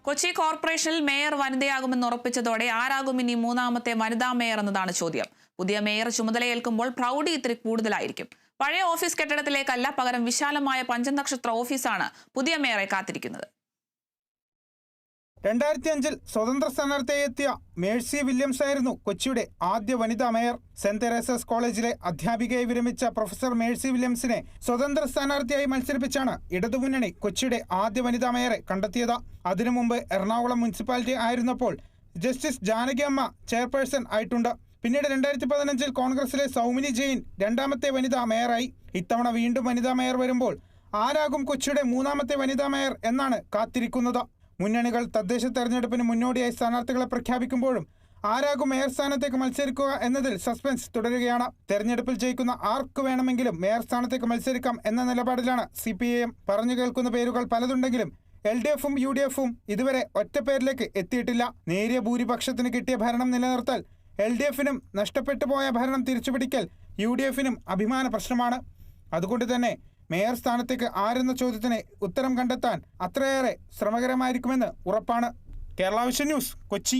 കൊച്ചി കോർപ്പറേഷനിൽ മേയർ വനിതയാകുമെന്ന് ഉറപ്പിച്ചതോടെ ആരാകും ഇനി മൂന്നാമത്തെ വനിതാ മേയർ എന്നതാണ് ചോദ്യം. പുതിയ മേയർ ചുമതലയേൽക്കുമ്പോൾ പ്രൗഢി ഇത്തിരി കൂടുതലായിരിക്കും. പഴയ ഓഫീസ് കെട്ടിടത്തിലേക്കല്ല, പകരം വിശാലമായ പഞ്ചനക്ഷത്ര ഓഫീസാണ് പുതിയ മേയറെ കാത്തിരിക്കുന്നത്. 2005 സ്വതന്ത്ര സ്ഥാനാർത്ഥിയായി എത്തിയ മേഴ്സി വില്യംസ് ആയിരുന്നു കൊച്ചിയുടെ ആദ്യ വനിതാ മേയർ. സെന്റ് തെരേസസ് കോളേജിലെ അധ്യാപികയായി വിരമിച്ച പ്രൊഫസർ മേഴ്സി വില്യംസിനെ സ്വതന്ത്ര സ്ഥാനാർത്ഥിയായി മത്സരിപ്പിച്ചാണ് ഇടതുമുന്നണി കൊച്ചിയുടെ ആദ്യ വനിതാ മേയറെ കണ്ടെത്തിയത്. അതിനു മുമ്പ് എറണാകുളം മുനിസിപ്പാലിറ്റി ആയിരുന്നപ്പോൾ ജസ്റ്റിസ് ജാനകി അമ്മ ചെയർപേഴ്സൺ ആയിട്ടുണ്ട്. പിന്നീട് 2015 കോൺഗ്രസിലെ സൗമിനി ജെയിൻ രണ്ടാമത്തെ വനിതാ മേയറായി. ഇത്തവണ വീണ്ടും വനിതാ മേയർ വരുമ്പോൾ ആരാകും കൊച്ചിയുടെ മൂന്നാമത്തെ വനിതാ മേയർ എന്നാണ് കാത്തിരിക്കുന്നത്. മുന്നണികൾ തദ്ദേശ തെരഞ്ഞെടുപ്പിന് മുന്നോടിയായി സ്ഥാനാർത്ഥികളെ പ്രഖ്യാപിക്കുമ്പോഴും ആരാകും മേയർ സ്ഥാനത്തേക്ക് മത്സരിക്കുക എന്നതിൽ സസ്പെൻസ് തുടരുകയാണ്. തെരഞ്ഞെടുപ്പിൽ ജയിക്കുന്ന ആർക്ക് വേണമെങ്കിലും മേയർ സ്ഥാനത്തേക്ക് മത്സരിക്കാം എന്ന നിലപാടിലാണ് CPIM. പറഞ്ഞു കേൾക്കുന്ന പേരുകൾ പലതുണ്ടെങ്കിലും LDFും UDFും ഇതുവരെ ഒറ്റ പേരിലേക്ക് എത്തിയിട്ടില്ല. നേരിയ ഭൂരിപക്ഷത്തിന് കിട്ടിയ ഭരണം നിലനിർത്തൽ LDFിനും നഷ്ടപ്പെട്ടു പോയ ഭരണം തിരിച്ചുപിടിക്കൽ UDFിനും അഭിമാന പ്രശ്നമാണ്. അതുകൊണ്ട് തന്നെ മേയർ സ്ഥാനത്തേക്ക് ആരെന്ന ചോദ്യത്തിന് ഉത്തരം കണ്ടെത്താൻ അത്രയേറെ ശ്രമകരമായിരിക്കുമെന്ന് ഉറപ്പാണ്. Kerala vision news, Kochi.